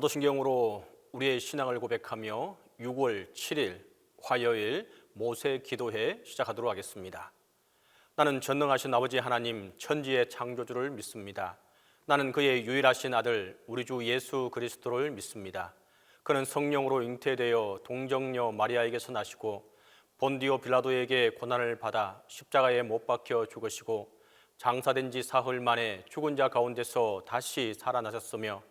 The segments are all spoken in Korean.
사도신경으로 우리의 신앙을 고백하며 6월 7일 화요일 모세 기도회 시작하도록 하겠습니다. 나는 전능하신 아버지 하나님 천지의 창조주를 믿습니다. 나는 그의 유일하신 아들 우리 주 예수 그리스도를 믿습니다. 그는 성령으로 잉태되어 동정녀 마리아에게서 나시고 본디오 빌라도에게 고난을 받아 십자가에 못 박혀 죽으시고 장사된 지 사흘 만에 죽은 자 가운데서 다시 살아나셨으며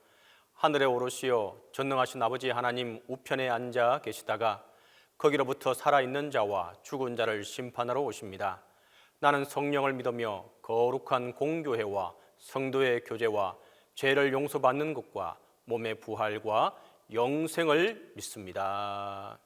하늘에 오르시어 전능하신 아버지 하나님 우편에 앉아 계시다가 거기로부터 살아있는 자와 죽은 자를 심판하러 오십니다. 나는 성령을 믿으며 거룩한 공교회와 성도의 교제와 죄를 용서받는 것과 몸의 부활과 영생을 믿습니다.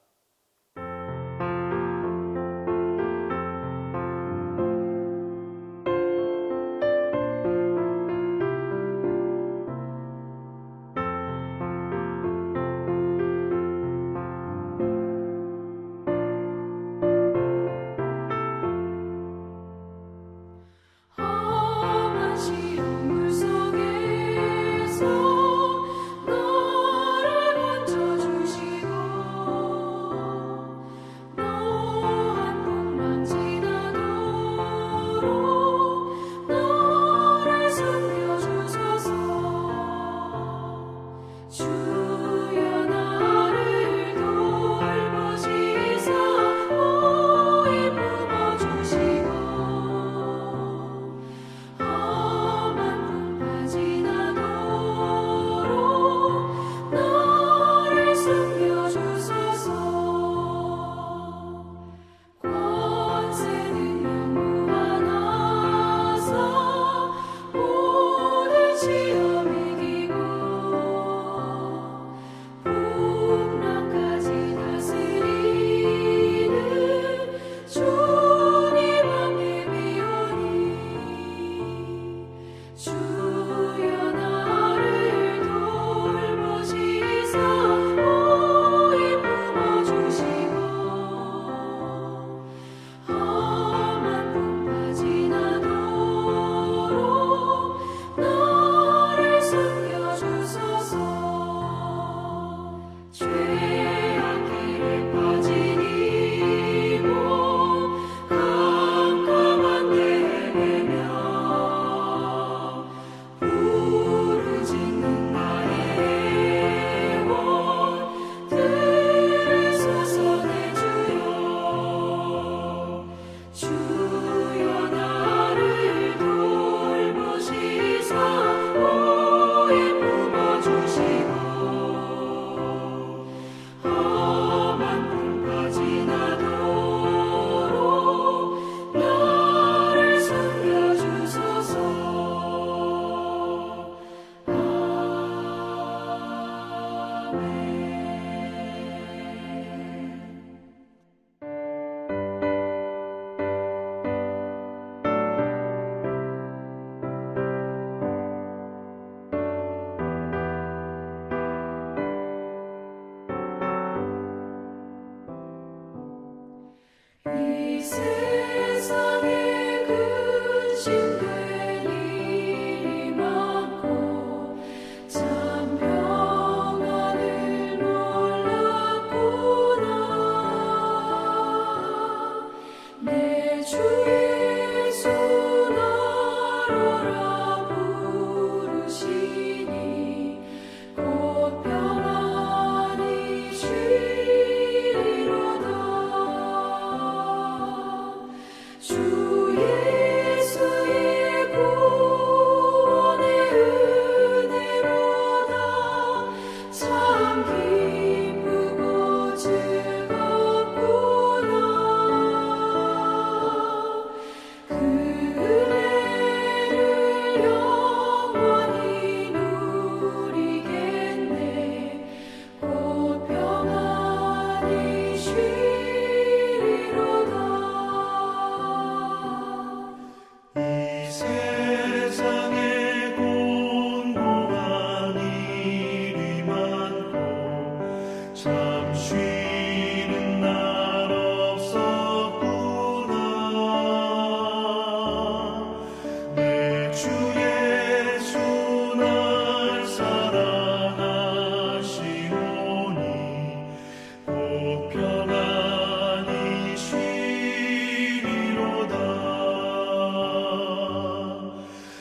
평안히 쉬리로다.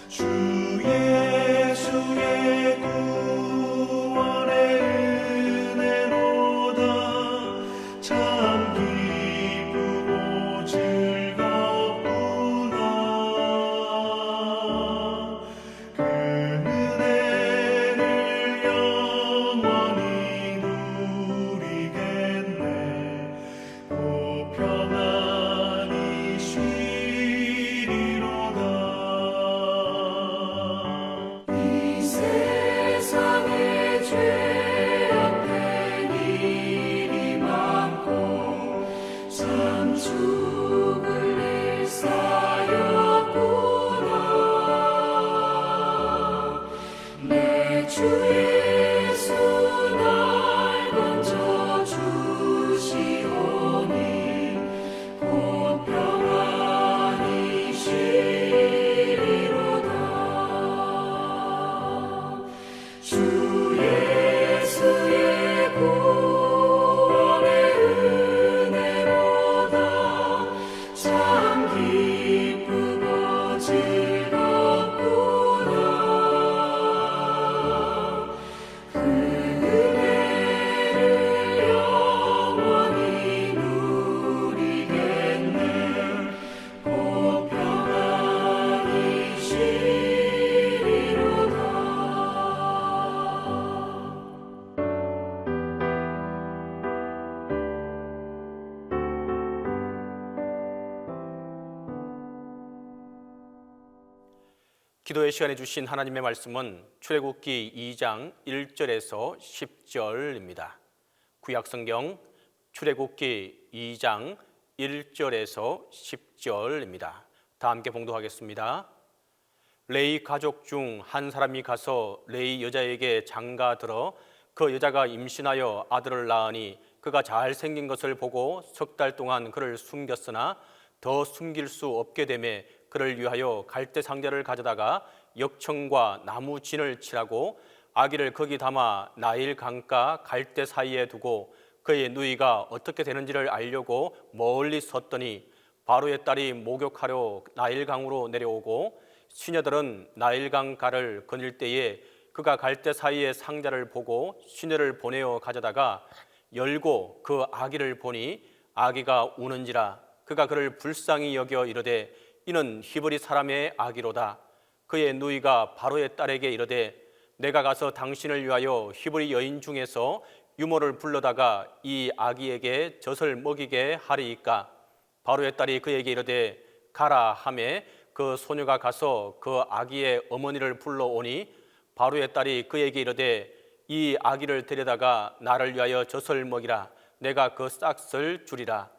주 예수의 구원의 은혜로다. 참 기쁘고 즐겁구나. 그 은혜를 영원히 누리겠네. 곧 평안히 쉬리로다. 이 세상에 죄악된 일이 많고 참 죽을 일 쌓였구나. 내 주 예수 날 건져주시오니 곧 평안히 쉬리로다. 주 예수의 구원의 은혜로다. 참 기쁘고 즐겁구나. 그 은혜를 영원히 누리겠네. 곧 평안히 쉬리로다. 기도의 시간에 주신 하나님의 말씀은 출애굽기 2장 1절에서 10절입니다. 구약성경 출애굽기 2장 1절에서 10절입니다. 다 함께 봉독하겠습니다. 레위 가족 중 한 사람이 가서 레위 여자에게 장가들어 그 여자가 임신하여 아들을 낳으니 그가 잘생긴 것을 보고 석 달 동안 그를 숨겼으나 더 숨길 수 없게 되매 그를 위하여 갈대 상자를 가져다가 역청과 나무 진을 칠하고 아기를 거기 담아 나일 강가 갈대 사이에 두고 그의 누이가 어떻게 되는지를 알려고 멀리 섰더니 바로의 딸이 목욕하려 나일 강으로 내려오고 시녀들은 나일 강가를 거닐 때에 그가 갈대 사이에 상자를 보고 시녀를 보내어 가져다가 열고 그 아기를 보니 아기가 우는지라 그가 그를 불쌍히 여겨 이르되 이는 히브리 사람의 아기로다. 그의 누이가 바로의 딸에게 이르되 내가 가서 당신을 위하여 히브리 여인 중에서 유모를 불러다가 이 아기에게 젖을 먹이게 하리이까. 바로의 딸이 그에게 이르되 가라 하매 그 소녀가 가서 그 아기의 어머니를 불러오니 바로의 딸이 그에게 이르되 이 아기를 데려다가 나를 위하여 젖을 먹이라. 내가 그 싹을 주리라.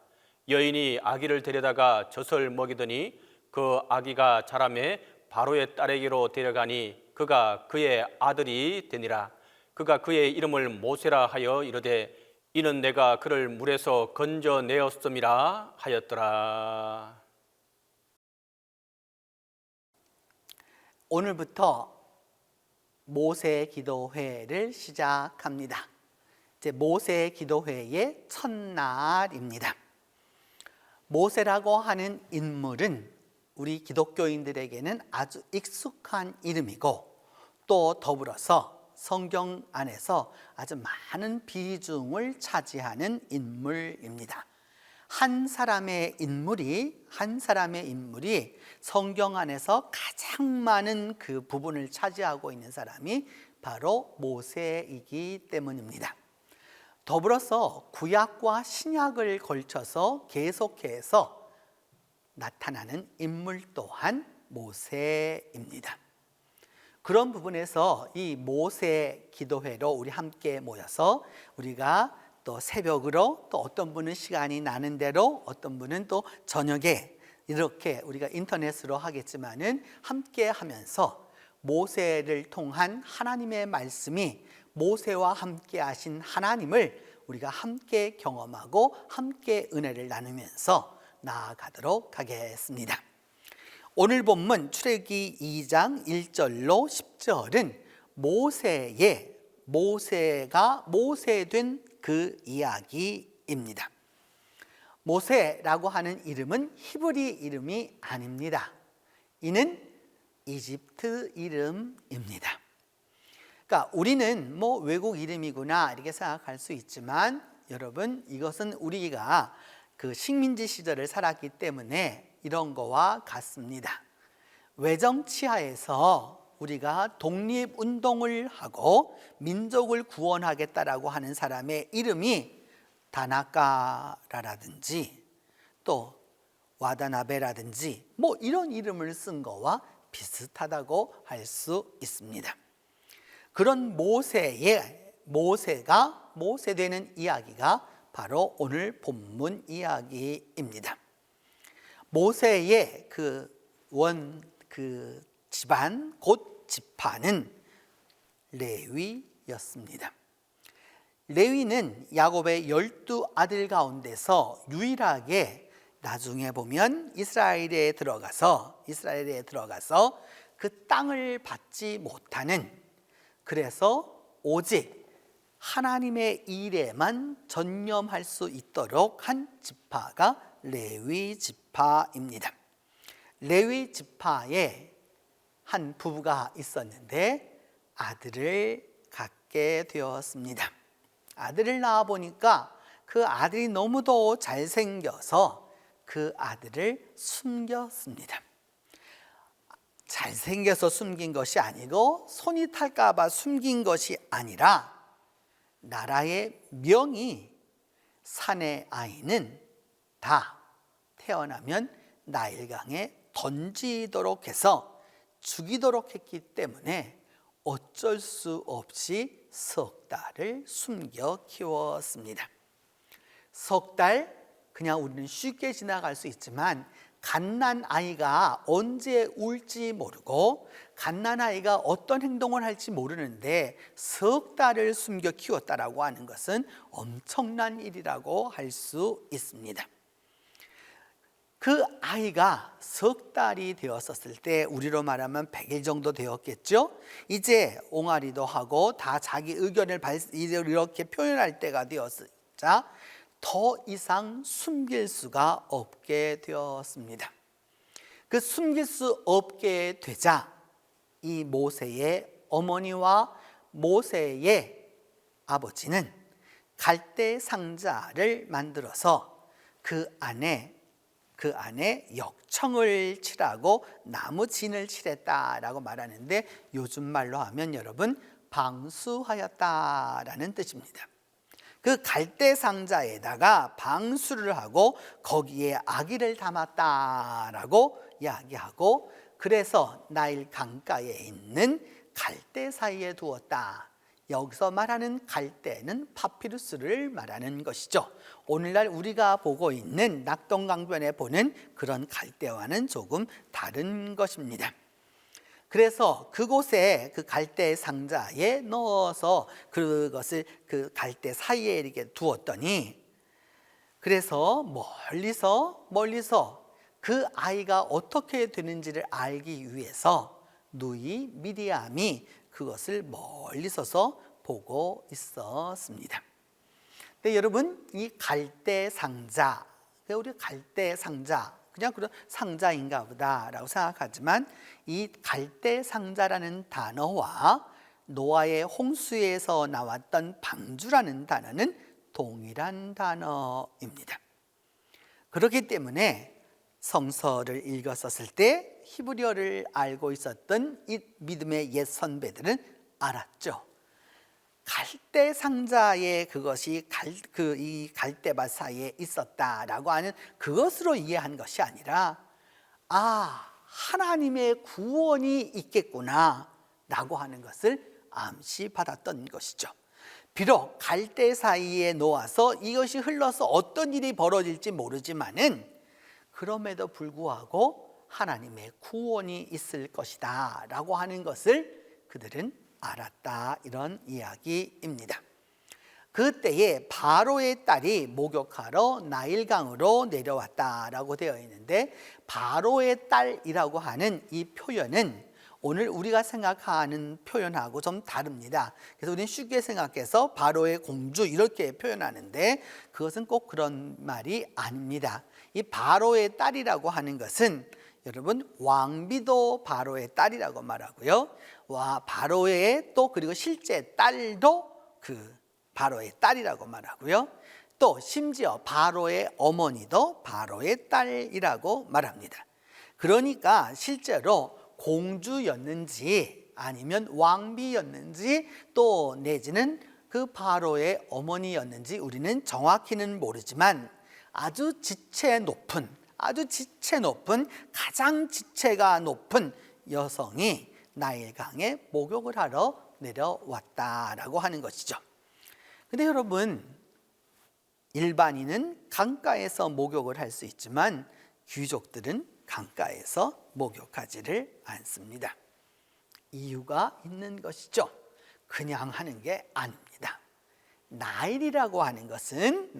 여인이 아기를 데려다가 젖을 먹이더니 그 아기가 자라매 바로의 딸에게로 데려가니 그가 그의 아들이 되니라. 그가 그의 이름을 모세라 하여 이르되 이는 내가 그를 물에서 건져내었음이라 하였더라. 오늘부터 모세 기도회를 시작합니다. 이제 모세 기도회의 첫날입니다. 모세라고 하는 인물은 우리 기독교인들에게는 아주 익숙한 이름이고 또 더불어서 성경 안에서 아주 많은 비중을 차지하는 인물입니다. 한 사람의 인물이 성경 안에서 가장 많은 그 부분을 차지하고 있는 사람이 바로 모세이기 때문입니다. 더불어서 구약과 신약을 걸쳐서 계속해서 나타나는 인물 또한 모세입니다. 그런 부분에서 이 모세 기도회로 우리 함께 모여서 우리가 또 새벽으로 또 어떤 분은 시간이 나는 대로 어떤 분은 또 저녁에 이렇게 우리가 인터넷으로 하겠지만은 함께 하면서 모세를 통한 하나님의 말씀이 모세와 함께 하신 하나님을 우리가 함께 경험하고 함께 은혜를 나누면서 나아가도록 하겠습니다. 오늘 본문 출애굽기 2장 1절로 10절은 모세가 모세된 그 이야기입니다. 이야기입니다. 모세라고 하는 이름은 히브리 이름이 아닙니다. 이는 이집트 이름입니다. 그러니까 우리는 뭐 외국 이름이구나 이렇게 생각할 수 있지만 여러분, 이것은 우리가 그 식민지 시절을 살았기 때문에 이런 거와 같습니다. 외정치하에서 우리가 독립운동을 하고 민족을 구원하겠다라고 하는 사람의 이름이 다나카라든지 또 와다나베라든지 뭐 이런 이름을 쓴 거와 비슷하다고 할 수 있습니다. 그런 모세가 모세되는 이야기가 바로 오늘 본문 이야기입니다. 모세의 그 집안 곧 지파는 레위였습니다. 레위는 야곱의 12아들 가운데서 유일하게 나중에 보면 이스라엘에 들어가서 그 땅을 받지 못하는, 그래서 오직 하나님의 일에만 전념할 수 있도록 한 지파가 레위 지파입니다. 레위 지파에 한 부부가 있었는데 아들을 갖게 되었습니다. 아들을 낳아 보니까 그 아들이 너무도 잘생겨서 그 아들을 숨겼습니다. 잘생겨서 숨긴 것이 아니고 손이 탈까 봐 숨긴 것이 아니라 나라의 명이 사내 아이는 다 태어나면 나일강에 던지도록 해서 죽이도록 했기 때문에 어쩔 수 없이 석 달을 숨겨 키웠습니다. 석 달, 그냥 우리는 쉽게 지나갈 수 있지만 갓난 아이가 언제 울지 모르고 갓난 아이가 어떤 행동을 할지 모르는데 석 달을 숨겨 키웠다라고 하는 것은 엄청난 일이라고 할 수 있습니다. 그 아이가 석 달이 되었었을 때 우리로 말하면 100일 정도 되었겠죠. 이제 옹알이도 하고 다 자기 의견을 이렇게 표현할 때가 되었자 더 이상 숨길 수가 없게 되었습니다. 그 숨길 수 없게 되자 이 모세의 어머니와 모세의 아버지는 갈대 상자를 만들어서 그 안에 역청을 칠하고 나무 진을 칠했다라고 말하는데 요즘 말로 하면 여러분 방수하였다라는 뜻입니다. 그 갈대 상자에다가 방수를 하고 거기에 아기를 담았다라고 이야기하고, 그래서 나일 강가에 있는 갈대 사이에 두었다. 여기서 말하는 갈대는 파피루스를 말하는 것이죠. 오늘날 우리가 보고 있는 낙동강변에 보는 그런 갈대와는 조금 다른 것입니다. 그래서 그곳에 그 갈대 상자에 넣어서 그것을 그 갈대 사이에 이렇게 두었더니, 그래서 멀리서 그 아이가 어떻게 되는지를 알기 위해서 누이 미리암이 그것을 멀리서서 보고 있었습니다. 근데 여러분, 이 갈대 상자, 우리 갈대 상자 그냥 그런 상자인가 보다라고 생각하지만 이 갈대 상자라는 단어와 노아의 홍수에서 나왔던 방주라는 단어는 동일한 단어입니다. 그렇기 때문에 성서를 읽었었을 때 히브리어를 알고 있었던 이 믿음의 옛 선배들은 알았죠. 갈대 상자에 그것이 이 갈대밭 사이에 있었다라고 하는 그것으로 이해한 것이 아니라, 하나님의 구원이 있겠구나라고 하는 것을 암시받았던 것이죠. 비록 갈대 사이에 놓아서 이것이 흘러서 어떤 일이 벌어질지 모르지만은 그럼에도 불구하고 하나님의 구원이 있을 것이다 라고 하는 것을 그들은 알았다, 이런 이야기입니다. 그때에 바로의 딸이 목욕하러 나일강으로 내려왔다라고 되어 있는데, 바로의 딸이라고 하는 이 표현은 오늘 우리가 생각하는 표현하고 좀 다릅니다. 그래서 우리는 쉽게 생각해서 바로의 공주 이렇게 표현하는데 그것은 꼭 그런 말이 아닙니다. 이 바로의 딸이라고 하는 것은 여러분 왕비도 바로의 딸이라고 말하고요. 바로의 또 그리고 실제 딸도 그 바로의 딸이라고 말하고요. 또 심지어 바로의 어머니도 바로의 딸이라고 말합니다. 그러니까 실제로 공주였는지 아니면 왕비였는지 또 내지는 그 바로의 어머니였는지 우리는 정확히는 모르지만 아주 지체 높은 가장 지체가 높은 여성이 나일강에 목욕을 하러 내려왔다라고 하는 것이죠. 근데 여러분, 일반인은 강가에서 목욕을 할 수 있지만 귀족들은 강가에서 목욕하지를 않습니다. 이유가 있는 것이죠. 그냥 하는 게 아닙니다. 나일이라고 하는 것은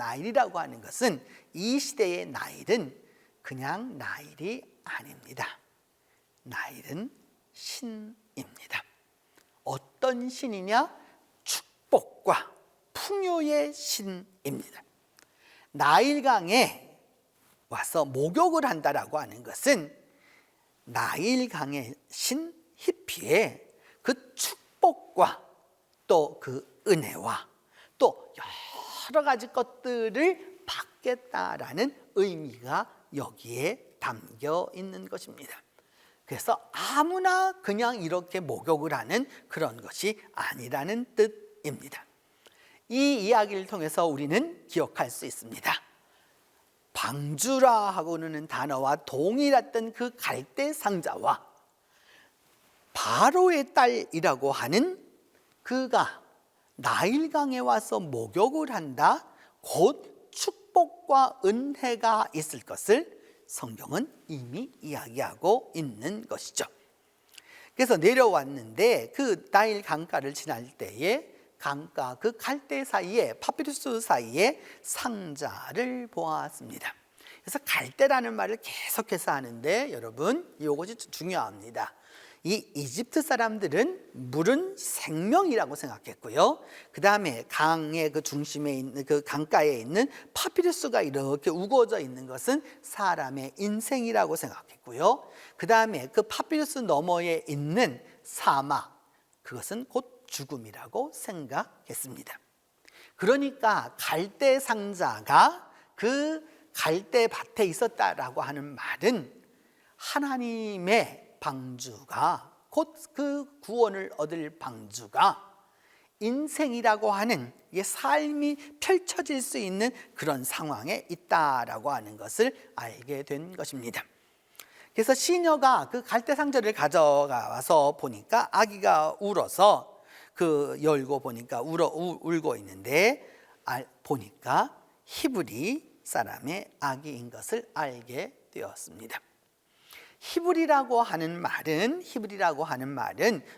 이 시대의 나일은 그냥 나일이 아닙니다. 나일은 신입니다. 어떤 신이냐? 축복과 풍요의 신입니다. 나일강에 와서 목욕을 한다라고 하는 것은 나일강의 신 히피의 그 축복과 또 그 은혜와 또 여러 가지 것들을 받겠다라는 의미가 여기에 담겨 있는 것입니다. 그래서 아무나 그냥 이렇게 목욕을 하는 그런 것이 아니라는 뜻입니다. 이 이야기를 통해서 우리는 기억할 수 있습니다. 방주라 하고는 단어와 동일했던 그 갈대 상자와 바로의 딸이라고 하는 그가 나일강에 와서 목욕을 한다, 곧 축복과 은혜가 있을 것을 성경은 이미 이야기하고 있는 것이죠. 그래서 내려왔는데 그 나일 강가를 지날 때에 강가 그 갈대 사이에 파피루스 사이에 상자를 보았습니다. 그래서 갈대라는 말을 계속해서 하는데 여러분 이것이 중요합니다. 이 이집트 사람들은 물은 생명이라고 생각했고요. 그 다음에 강의 그 중심에 있는 그 강가에 있는 파피루스가 이렇게 우거져 있는 것은 사람의 인생이라고 생각했고요. 그 다음에 그 파피루스 너머에 있는 사막, 그것은 곧 죽음이라고 생각했습니다. 그러니까 갈대 상자가 그 갈대 밭에 있었다라고 하는 말은 하나님의 방주가 곧 그 구원을 얻을 방주가 인생이라고 하는 삶이 펼쳐질 수 있는 그런 상황에 있다라고 하는 것을 알게 된 것입니다. 그래서 시녀가 그 갈대 상자를 가져가서 보니까 아기가 울어서 그 열고 보니까 울고 있는데 보니까 히브리 사람의 아기인 것을 알게 되었습니다. 히브리라고 하는 말은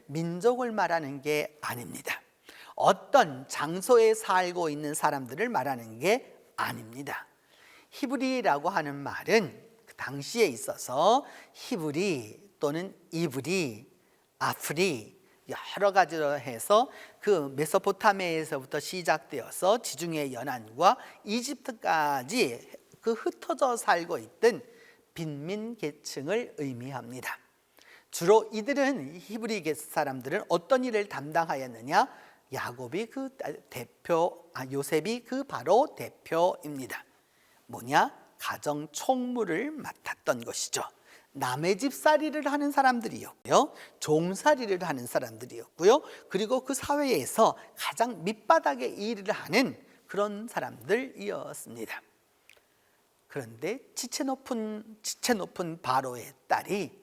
민족을 말하는 게 아닙니다. 어떤 장소에 살고 있는 사람들을 말하는 게 아닙니다. 히브리라고 하는 말은 그 당시에 있어서 히브리 또는 이브리, 아프리 여러 가지로 해서 그 메소포타미아에서부터 시작되어서 지중해 연안과 이집트까지 그 흩어져 살고 있던 빈민 계층을 의미합니다. 주로 이들은 히브리 사람들은 어떤 일을 담당하였느냐? 야곱이 그 대표, 요셉이 그 바로 대표입니다. 뭐냐? 가정 총무를 맡았던 것이죠. 남의 집살이를 하는 사람들이었고요, 종살이를 하는 사람들이었고요, 그리고 그 사회에서 가장 밑바닥에 일을 하는 그런 사람들이었습니다. 그런데 지체 높은 바로의 딸이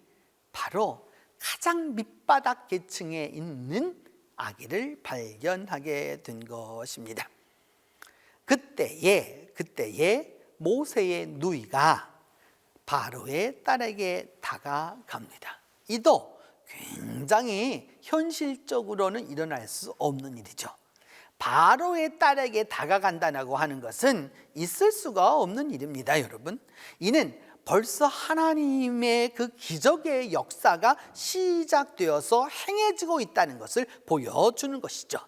바로 가장 밑바닥 계층에 있는 아기를 발견하게 된 것입니다. 그때에 모세의 누이가 바로의 딸에게 다가갑니다. 이도 굉장히 현실적으로는 일어날 수 없는 일이죠. 바로의 딸에게 다가간다고 하는 것은 있을 수가 없는 일입니다, 여러분. 이는 벌써 하나님의 그 기적의 역사가 시작되어서 행해지고 있다는 것을 보여주는 것이죠.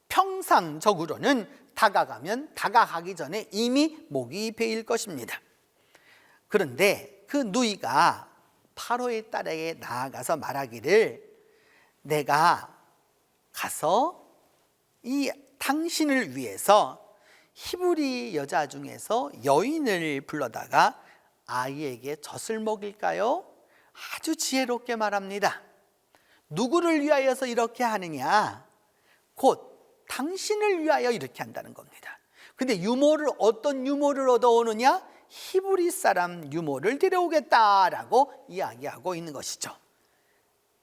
평상적으로는 다가가면 다가가기 전에 이미 목이 베일 것입니다. 그런데 그 누이가 파로의 딸에게 나아가서 말하기를, 내가 가서 이 당신을 위해서 히브리 여자 중에서 여인을 불러다가 아이에게 젖을 먹일까요? 아주 지혜롭게 말합니다. 누구를 위하여서 이렇게 하느냐? 곧 당신을 위하여 이렇게 한다는 겁니다. 근데 유모를, 어떤 유모를 얻어오느냐? 히브리 사람 유모를 데려오겠다라고 이야기하고 있는 것이죠.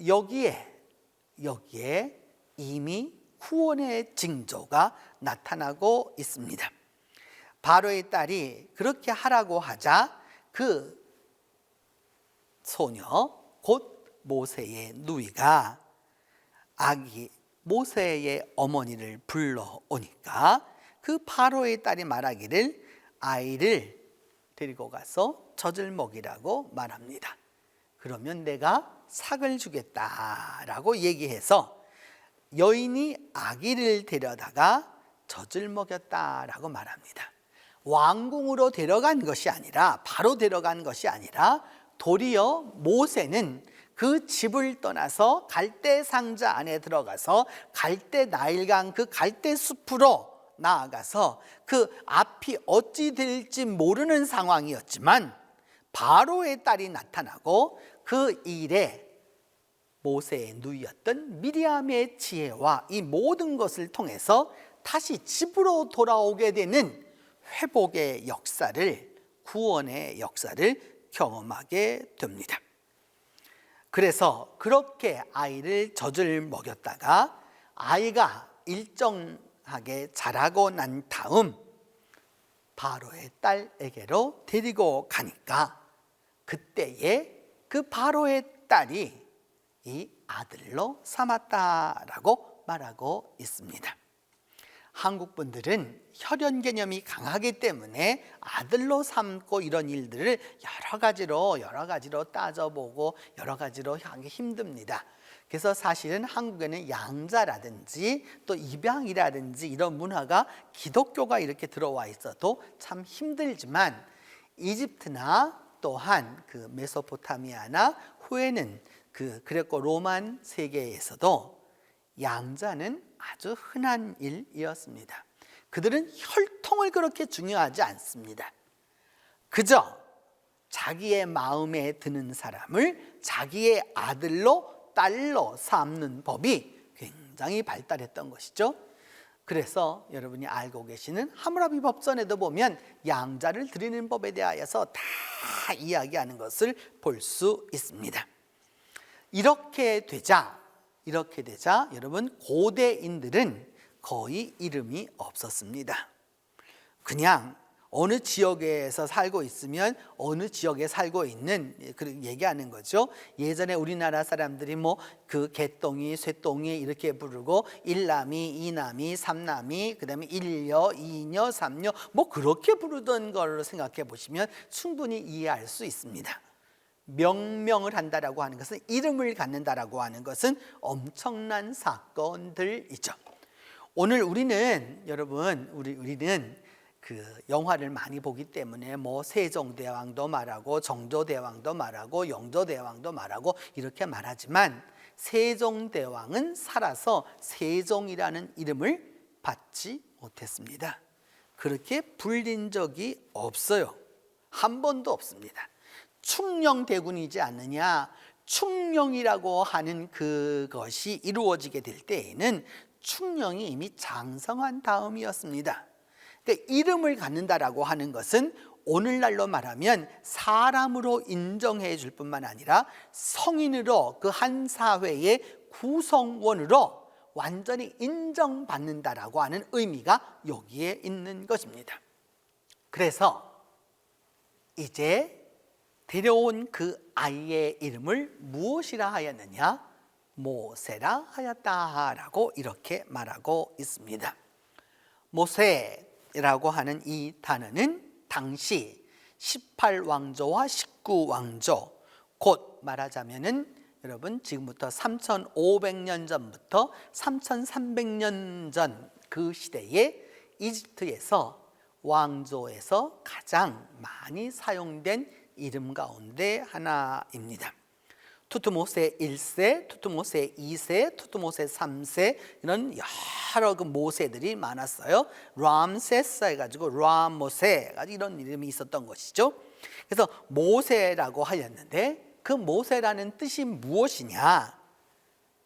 여기에 이미 구원의 징조가 나타나고 있습니다. 바로의 딸이 그렇게 하라고 하자 그 소녀, 곧 모세의 누이가 아기 모세의 어머니를 불러오니까 그 바로의 딸이 말하기를 아이를 데리고 가서 젖을 먹이라고 말합니다. 그러면 내가 삭을 주겠다라고 얘기해서 여인이 아기를 데려다가 젖을 먹였다라고 말합니다. 왕궁으로 데려간 것이 아니라, 바로 데려간 것이 아니라 도리어 모세는 그 집을 떠나서 갈대 상자 안에 들어가서 갈대 나일강 그 갈대 숲으로 나아가서 그 앞이 어찌 될지 모르는 상황이었지만 바로의 딸이 나타나고 그 일에 모세의 누이였던 미리암의 지혜와 이 모든 것을 통해서 다시 집으로 돌아오게 되는 회복의 역사를, 구원의 역사를 경험하게 됩니다. 그래서 그렇게 아이를 젖을 먹였다가 아이가 일정하게 자라고 난 다음 바로의 딸에게로 데리고 가니까 그때에 그 바로의 딸이 이 아들로 삼았다라고 말하고 있습니다. 한국 분들은 혈연 개념이 강하기 때문에 아들로 삼고 이런 일들을 여러 가지로 따져보고 여러 가지로 하기 힘듭니다. 그래서 사실은 한국에는 양자라든지 또 입양이라든지 이런 문화가 기독교가 이렇게 들어와 있어도 참 힘들지만 이집트나 또한 그 메소포타미아나 후에는 그 그레코 로만 세계에서도 양자는 아주 흔한 일이었습니다. 그들은 혈통을 그렇게 중요하지 않습니다. 그저 자기의 마음에 드는 사람을 자기의 아들로 딸로 삼는 법이 굉장히 발달했던 것이죠. 그래서 여러분이 알고 계시는 하므라비 법전에도 보면 양자를 드리는 법에 대하여서 다 이야기하는 것을 볼 수 있습니다. 이렇게 되자 여러분 고대인들은 거의 이름이 없었습니다. 그냥 어느 지역에서 살고 있으면 어느 지역에 살고 있는 그렇게 얘기하는 거죠. 예전에 우리나라 사람들이 뭐 그 개똥이, 쇠똥이 이렇게 부르고 일남이, 이남이, 삼남이, 그다음에 일녀, 이녀, 삼녀 뭐 그렇게 부르던 걸로 생각해 보시면 충분히 이해할 수 있습니다. 명명을 한다라고 하는 것은, 이름을 갖는다라고 하는 것은 엄청난 사건들이죠. 오늘 우리는 그 영화를 많이 보기 때문에 뭐 세종대왕도 말하고 정조대왕도 말하고 영조대왕도 말하고 이렇게 말하지만 세종대왕은 살아서 세종이라는 이름을 받지 못했습니다. 그렇게 불린 적이 없어요. 한 번도 없습니다. 충녕대군이지 않느냐. 충녕이라고 하는 그것이 이루어지게 될 때에는 충녕이 이미 장성한 다음이었습니다. 그러니까 이름을 갖는다라고 하는 것은 오늘날로 말하면 사람으로 인정해 줄 뿐만 아니라 성인으로 그 한 사회의 구성원으로 완전히 인정받는다라고 하는 의미가 여기에 있는 것입니다. 그래서 이제 데려온 그 아이의 이름을 무엇이라 하였느냐? 모세라 하였다라고 이렇게 말하고 있습니다. 모세라고 하는 이 단어는 당시 18왕조와 19왕조, 곧 말하자면은 여러분 지금부터 3,500년 전부터 3,300년 전 그 시대에 이집트에서 왕조에서 가장 많이 사용된 이름 가운데 하나입니다. 투트모세 1세, 투트모세 2세, 투트모세 3세 이런 여러 그 모세들이 많았어요. 람세스 해가지고 라모세 해가지고 이런 이름이 있었던 것이죠. 그래서 모세라고 하였는데 그 모세라는 뜻이 무엇이냐?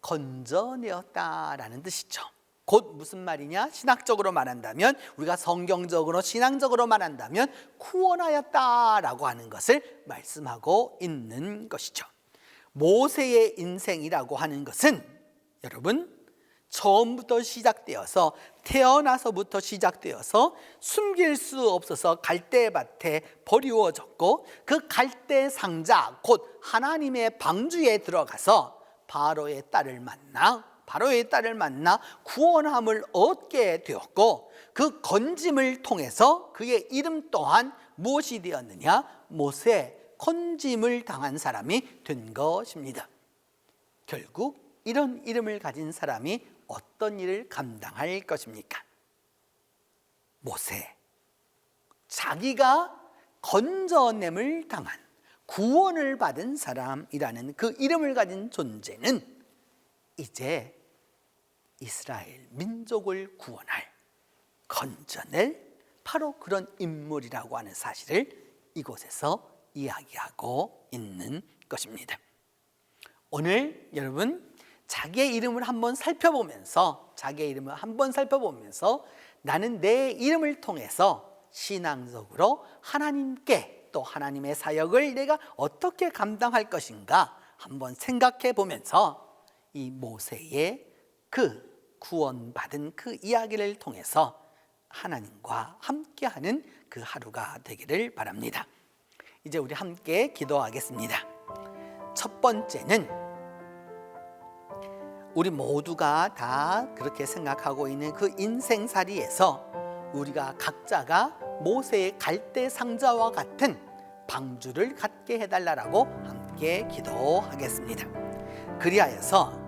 건져내었다라는 뜻이죠. 곧 무슨 말이냐? 신학적으로 말한다면, 우리가 성경적으로 신앙적으로 말한다면 구원하였다라고 하는 것을 말씀하고 있는 것이죠. 모세의 인생이라고 하는 것은 여러분 처음부터 시작되어서 태어나서부터 시작되어서 숨길 수 없어서 갈대밭에 버리워졌고, 그 갈대 상자 곧 하나님의 방주에 들어가서 바로의 딸을 만나 구원함을 얻게 되었고, 그 건짐을 통해서 그의 이름 또한 무엇이 되었느냐? 모세, 건짐을 당한 사람이 된 것입니다. 결국 이런 이름을 가진 사람이 어떤 일을 감당할 것입니까? 모세, 자기가 건져냄을 당한, 구원을 받은 사람이라는 그 이름을 가진 존재는 이제 이스라엘 민족을 구원할, 건져낼 바로 그런 인물이라고 하는 사실을 이곳에서 이야기하고 있는 것입니다. 오늘 여러분 자기의 이름을 한번 살펴보면서 나는 내 이름을 통해서 신앙적으로 하나님께 또 하나님의 사역을 내가 어떻게 감당할 것인가 한번 생각해 보면서 이 모세의 그 구원받은 그 이야기를 통해서 하나님과 함께하는 그 하루가 되기를 바랍니다. 이제 우리 함께 기도하겠습니다. 첫 번째는 우리 모두가 다 그렇게 생각하고 있는 그 인생살이에서 우리가 각자가 모세의 갈대 상자와 같은 방주를 갖게 해달라고 함께 기도하겠습니다. 그리하여서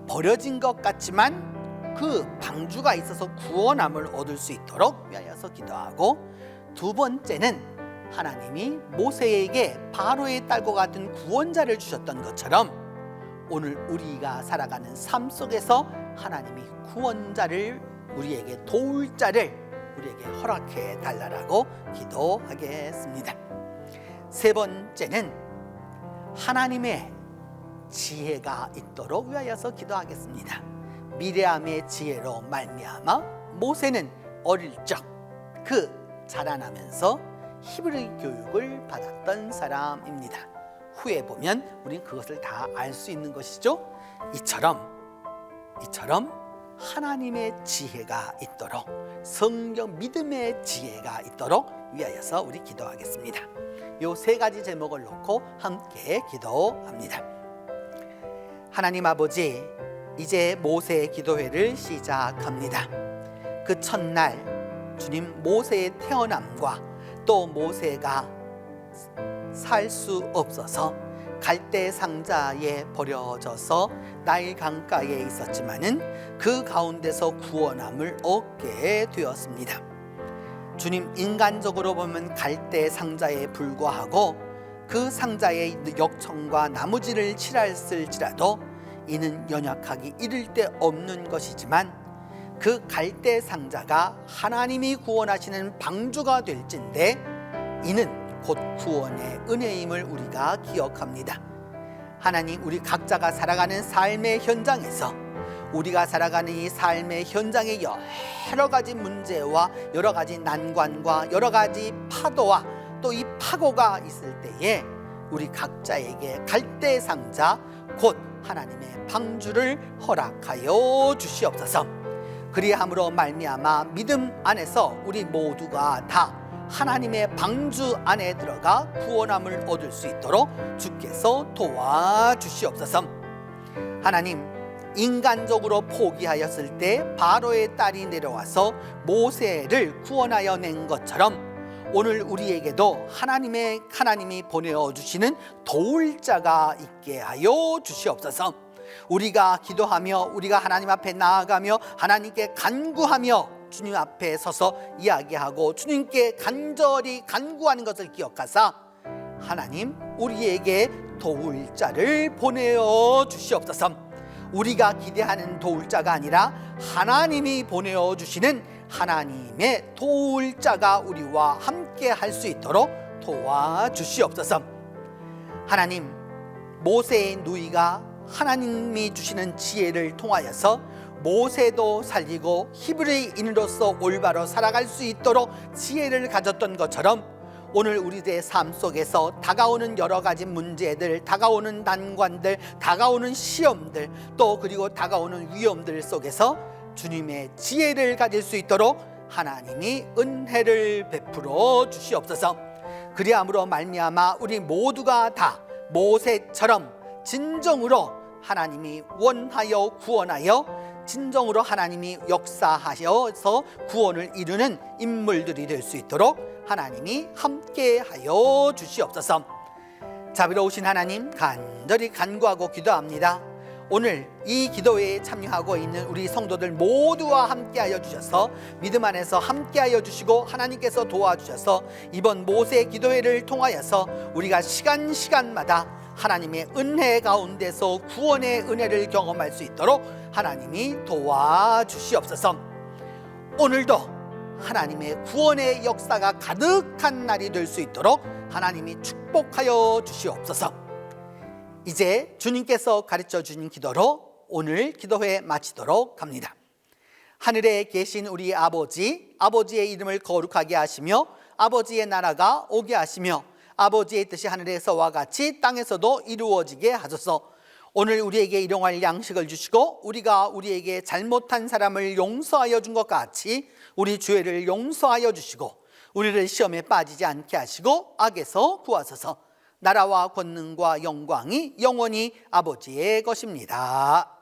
버려진 것 같지만 그 방주가 있어서 구원함을 얻을 수 있도록 위하여서 기도하고, 두 번째는 하나님이 모세에게 바로의 딸과 같은 구원자를 주셨던 것처럼 오늘 우리가 살아가는 삶 속에서 하나님이 구원자를, 우리에게 도울 자를 우리에게 허락해 달라고 기도하겠습니다. 세 번째는 하나님의 지혜가 있도록 위하여서 기도하겠습니다. 미레암의 지혜로 말미암아 모세는 어릴 적 그 자라나면서 히브리 교육을 받았던 사람입니다. 후에 보면 우리는 그것을 다 알 수 있는 것이죠. 이처럼 하나님의 지혜가 있도록, 성경 믿음의 지혜가 있도록 위하여서 우리 기도하겠습니다. 이 세 가지 제목을 놓고 함께 기도합니다. 하나님 아버지, 이제 모세의 기도회를 시작합니다. 그 첫날 주님 모세의 태어남과 또 모세가 살 수 없어서 갈대 상자에 버려져서 나일 강가에 있었지만은 그 가운데서 구원함을 얻게 되었습니다. 주님, 인간적으로 보면 갈대 상자에 불과하고 그 상자에 역청과 나무질을 칠했을지라도 이는 연약하기 이를 데 없는 것이지만 그 갈대 상자가 하나님이 구원하시는 방주가 될진데 이는 곧 구원의 은혜임을 우리가 기억합니다. 하나님, 우리 각자가 살아가는 삶의 현장에서, 우리가 살아가는 이 삶의 현장에 여러 가지 문제와 여러 가지 난관과 여러 가지 파도와 또 이 파고가 있을 때에 우리 각자에게 갈대 상자 곧 하나님의 방주를 허락하여 주시옵소서. 그리함으로 말미암아 믿음 안에서 우리 모두가 다 하나님의 방주 안에 들어가 구원함을 얻을 수 있도록 주께서 도와주시옵소서. 하나님, 인간적으로 포기하였을 때 바로의 딸이 내려와서 모세를 구원하여 낸 것처럼 오늘 우리에게도 하나님이 보내어 주시는 도울 자가 있게 하여 주시옵소서. 우리가 기도하며 우리가 하나님 앞에 나아가며 하나님께 간구하며 주님 앞에 서서 이야기하고 주님께 간절히 간구하는 것을 기억하사 하나님 우리에게 도울 자를 보내어 주시옵소서. 우리가 기대하는 도울 자가 아니라 하나님이 보내어 주시는 하나님의 도울 자가 우리와 함께 할 수 있도록 도와주시옵소서. 하나님, 모세의 누이가 하나님이 주시는 지혜를 통하여서 모세도 살리고 히브리인으로서 올바로 살아갈 수 있도록 지혜를 가졌던 것처럼 오늘 우리들의 삶 속에서 다가오는 여러 가지 문제들, 다가오는 난관들, 다가오는 시험들, 또 그리고 다가오는 위험들 속에서 주님의 지혜를 가질 수 있도록 하나님이 은혜를 베풀어 주시옵소서. 그리함으로 말미암아 우리 모두가 다 모세처럼 진정으로 하나님이 원하여 구원하여 진정으로 하나님이 역사하셔서 구원을 이루는 인물들이 될 수 있도록 하나님이 함께하여 주시옵소서. 자비로우신 하나님, 간절히 간구하고 기도합니다. 오늘 이 기도회에 참여하고 있는 우리 성도들 모두와 함께하여 주셔서 믿음 안에서 함께하여 주시고 하나님께서 도와주셔서 이번 모세 기도회를 통하여서 우리가 시간마다 하나님의 은혜 가운데서 구원의 은혜를 경험할 수 있도록 하나님이 도와주시옵소서. 오늘도 하나님의 구원의 역사가 가득한 날이 될 수 있도록 하나님이 축복하여 주시옵소서. 이제 주님께서 가르쳐 주신 기도로 오늘 기도회 마치도록 합니다. 하늘에 계신 우리 아버지, 아버지의 이름을 거룩하게 하시며 아버지의 나라가 오게 하시며 아버지의 뜻이 하늘에서와 같이 땅에서도 이루어지게 하소서. 오늘 우리에게 일용할 양식을 주시고 우리가 우리에게 잘못한 사람을 용서하여 준 것 같이 우리 죄를 용서하여 주시고 우리를 시험에 빠지지 않게 하시고 악에서 구하소서. 나라와 권능과 영광이 영원히 아버지의 것입니다.